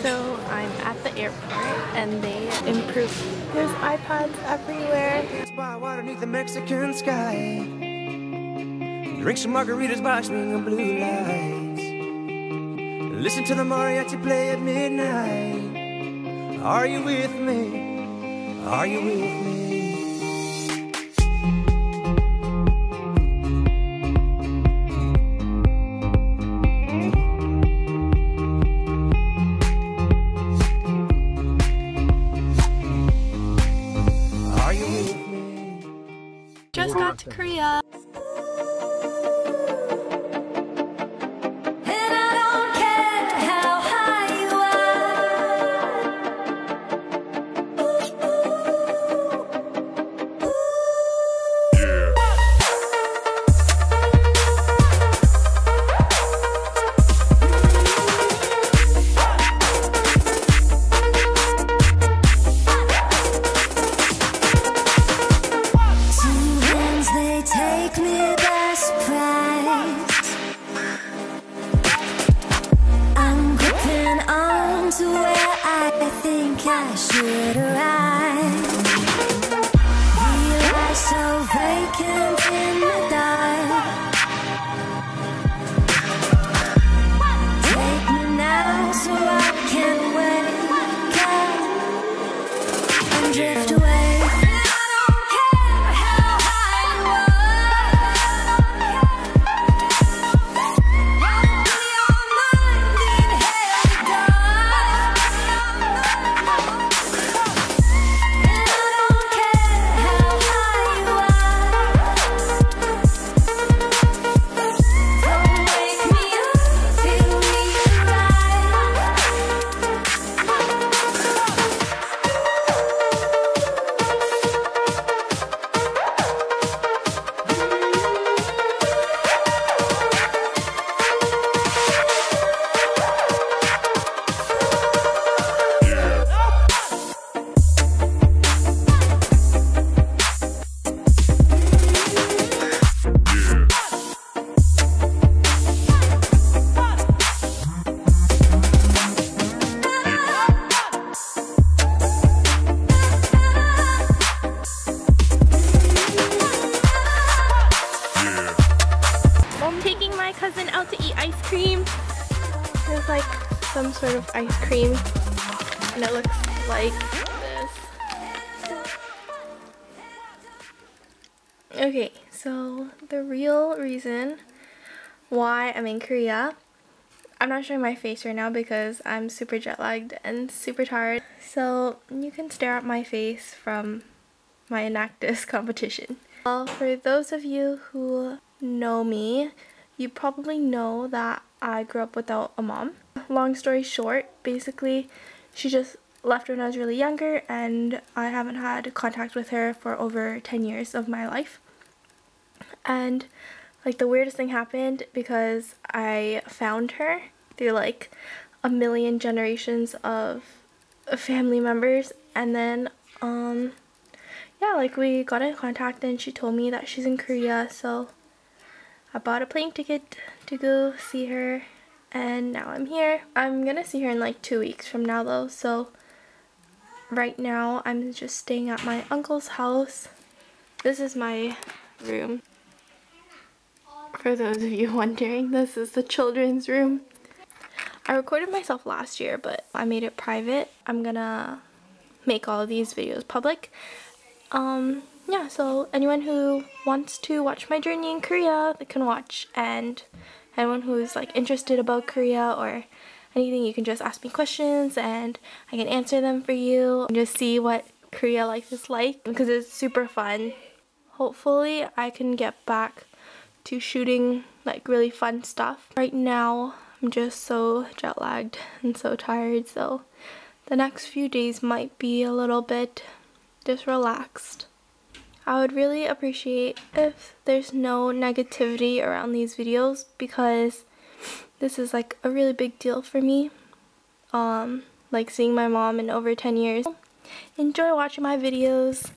So I'm at the airport and they improved. There's iPads everywhere. By water beneath the Mexican sky. Drink some margaritas by swinging blue lights. Listen to the mariachi play at midnight. Are you with me? Are you with me? Just got to Korea. Take me by surprise. I'm gripping on to where I think I should arrive. Realize so vacant in the dark. Take me now so I can wake up and drift away. Cousin out to eat ice cream. There's like some sort of ice cream and it looks like this. Okay, so the real reason why I'm in Korea, I'm not showing my face right now because I'm super jet lagged and super tired, so you can stare at my face from my Enactus competition. Well, for those of you who know me, you probably know that I grew up without a mom. Long story short, basically she just left when I was really younger and I haven't had contact with her for over 10 years of my life. And like the weirdest thing happened because I found her through like a million generations of family members, and then yeah, like we got in contact and she told me that she's in Korea, so I bought a plane ticket to go see her and now I'm here. I'm gonna see her in like 2 weeks from now though, so right now I'm just staying at my uncle's house. This is my room. For those of you wondering, this is the children's room. I recorded myself last year, but I made it private. I'm gonna make all of these videos public. Yeah, so anyone who wants to watch my journey in Korea, they can watch, and anyone who's like interested about Korea or anything, you can just ask me questions and I can answer them for you and just see what Korea life is like, because it's super fun. Hopefully I can get back to shooting like really fun stuff. Right now I'm just so jet lagged and so tired, so the next few days might be a little bit just relaxed. I would really appreciate if there's no negativity around these videos because this is like a really big deal for me. Like seeing my mom in over 10 years. Enjoy watching my videos.